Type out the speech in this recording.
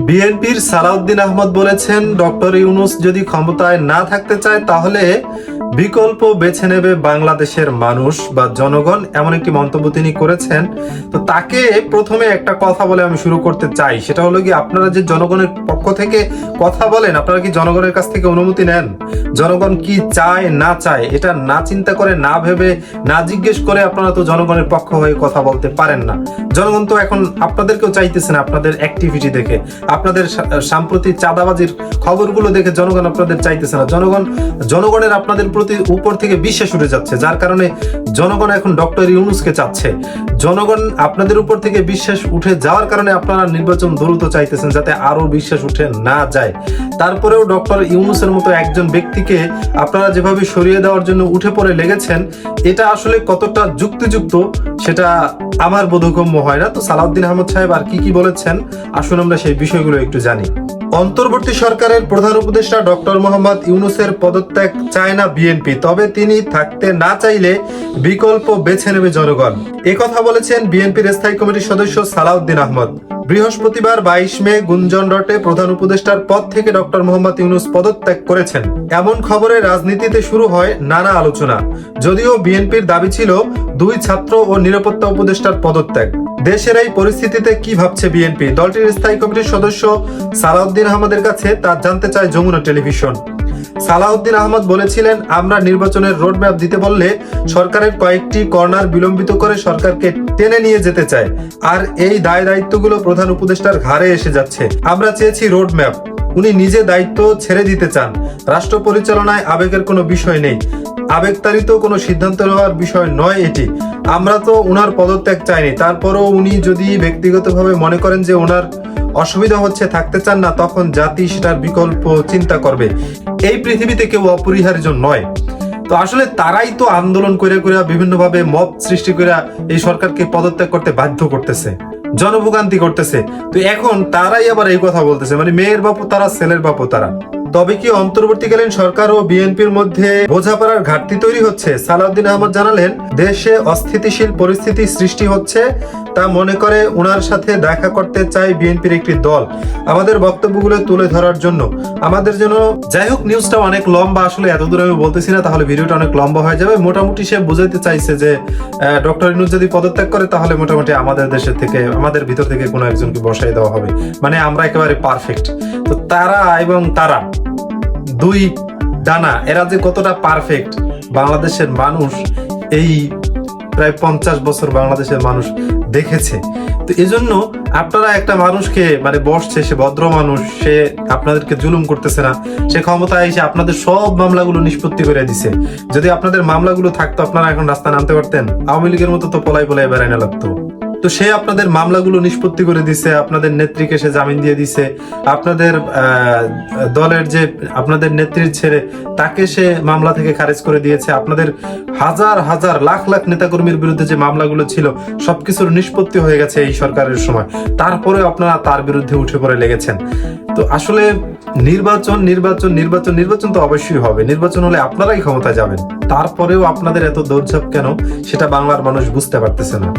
বিএনপির সালাউদ্দিন আহমদ বলেছেন, ডক্টর ইউনূস যদি ক্ষমতায় না থাকতে চায় তাহলে বিকল্প বেছে নেবে বাংলাদেশের মানুষ বা জনগণ, এমন একটি মন্তব্য তিনি করেছেন। তো তাকে প্রথমে একটা কথা বলে আমি শুরু করতে চাই, সেটা হলো কি, আপনারা যে জনগণের পক্ষ থেকে কথা বলেন, আপনারা কি জনগণের কাছ থেকে অনুমতি নেন? জনগণ কি চায় না চায় এটা না চিন্তা করে, না ভেবে, না জিজ্ঞেস করে আপনারা তো জনগণের পক্ষ হয়ে কথা বলতে পারেন না। জনগণ তো এখন আপনাদেরকেও চাইতেছে না, আপনাদের অ্যাক্টিভিটি দেখে, আপনাদের সাম্প্রতিক চাঁদাবাজির খবরগুলো দেখে জনগণ আপনাদের চাইতেছে না। জনগণের আপনাদের প্রতি উপর থেকে বিশ্বাস উঠে যাচ্ছে, যার কারণে জনগণ এখন ডক্টর ইউনূসকে চাচ্ছে। জনগণ আপনাদের উপর থেকে বিশ্বাস উঠে যাওয়ার কারণে আপনারা নির্বাচন দ্রুত চাইতেছেন, যাতে আরো বিশ্বাস উঠে না যায়। তারপরেও ডক্টর ইউনূসের মতো একজন ব্যক্তিকে আপনারা যেভাবে সরিয়ে দেওয়ার জন্য উঠে পড়ে লেগেছেন, এটা আসলে কতটা যুক্তিযুক্ত সেটা আমার বোধগম্য হয় না। তো সালাউদ্দিন আহমদ সাহেব আর কি বলেছেন, আসুন আমরা সেই বিষয়গুলো একটু জানি। অন্তর্বর্তী সরকারের প্রধান উপদেষ্টা ডক্টর মোহাম্মদ ইউনূসের পদত্যাগ চায় না বিএনপি, তবে তিনি থাকতে না চাইলে বিকল্প বেছে নেবে জনগণ। একথা বলেছেন বিএনপির স্থায়ী কমিটির সদস্য সালাউদ্দিন আহমদ। বৃহস্পতিবার 22 মে গুঞ্জন রটে প্রধান উপদেষ্টার পদ থেকে ডক্টর মোহাম্মদ ইউনূস পদত্যাগ করেছেন। এমন খবরে রাজনীতিতে শুরু হয় নানা আলোচনা। যদিও বিএনপির দাবি ছিল 2 ছাত্র ও নিরাপত্তা উপদেষ্টার পদত্যাগ। দেশের এই পরিস্থিতিতে কি ভাবছে বিএনপি? দলটির স্থায়ী কমিটির সদস্য সালাউদ্দিন আহমদের কাছে তা জানতে চায় যমুনা টেলিভিশন। সালাউদ্দিন আহমদ বলেছিলেন, আমরা নির্বাচনের রোডম্যাপ দিতে বললে সরকারের কয়েকটি কর্নার বিলম্বিত করে সরকারকে টেনে নিয়ে যেতে চায়, আর এই দায়িত্বগুলো প্রধান উপদেষ্টার ঘাড়ে এসে যাচ্ছে। আমরা চেয়েছি রোডম্যাপ, উনি নিজে দায়িত্ব ছেড়ে দিতে চান। রাষ্ট্র পরিচালনায় আবেগের কোনো বিষয় নেই, আবেগতাড়িত কোনো সিদ্ধান্ত নেওয়ার বিষয় নয় এটি। আমরা তো ওনার পদত্যাগ চাইনি, তারপরও উনি যদি ব্যক্তিগতভাবে মনে করেন যে ওনার অসুবিধা হচ্ছে, থাকতে চান না, তখন জাতি সেটার বিকল্প চিন্তা করবে। এই পৃথিবীতে কেউ অপরিহার্য নয়। তো আসলে তারাই তো আন্দোলন করে বিভিন্নভাবে মব সৃষ্টি করে এই সরকারকে পদত্যাগ করতে বাধ্য করতেছে, জনভোগান্তি করতেছে। তো এখন তারাই আবার এই কথা বলতেছে, মানে মেয়ের বাপু তারা, ছেলের বাপু তারা। তবে কি অন্তর্বর্তীকালীন সরকার ও বিএনপির মধ্যে বোঝাপড়ার ঘাটতি তৈরি হচ্ছে? সালাউদ্দিন আহমদ জানালেন, দেশে অস্থিতিশীল পরিস্থিতি সৃষ্টি হচ্ছে, তা মনে করে ওনার সাথে দেখা করতে চায় বিএনপির একটি দল, আমাদের বক্তব্যগুলো তুলে ধরার জন্য, আমাদের জন্য। যাই হোক, নিউজটা অনেক লম্বা, আসলে এতদূর আমি বলতেছি না, তাহলে ভিডিওটা অনেক লম্বা হয়ে যাবে। মোটামুটি সে বুঝাইতে চাইছে যে ডক্টর ইউনূস যদি পদত্যাগ করে তাহলে মোটামুটি আমাদের দেশের থেকে, আমাদের ভিতর থেকে কোনো একজনকে বসাই দেওয়া হবে, মানে আমরা একেবারে পারফেক্ট। তো তারা এবং তারা 2 ডানা, এরা যে কতটা পারফেক্ট বাংলাদেশের মানুষ এই প্রায় 50 বছর বাংলাদেশের মানুষ দেখেছে। তো এজন্য আপনারা একটা মানুষকে, মানে বসছে, সে ভদ্র মানুষ, সে আপনাদেরকে জুলুম করতেছে না, সে ক্ষমতায় এসে আপনাদের সব মামলাগুলো নিষ্পত্তি করে দিছে। যদি আপনাদের মামলাগুলো থাকতো, আপনারা এখন রাস্তায় নামতে পারতেন, আওয়ামী লীগের মতো তো পলাই বেড়ায় না লাগতো। তো সে আপনাদের মামলাগুলো নিষ্পত্তি করে দিছে, আপনাদের নেত্রীকে সে জামিন দিয়ে দিছে, আপনাদের দলের যে আপনাদের নেত্রীর ছেড়ে তাকে সে মামলা থেকে খারিজ করে দিয়েছে। আপনাদের হাজার হাজার লাখ লাখ নেতাকর্মীর বিরুদ্ধে যে মামলাগুলো ছিল সবকিছুর নিষ্পত্তি হয়ে গেছে এই সরকারের সময়, তারপরে আপনারা তার বিরুদ্ধে উঠে পড়ে লেগেছেন। তো আসলে নির্বাচন তো অবশ্যই হবে। নির্বাচন হলে আপনারাই ক্ষমতায় যাবেন, তারপরেও আপনাদের এত দৌড়ঝাঁপ কেন সেটা বাংলার মানুষ বুঝতে পারতেছে না।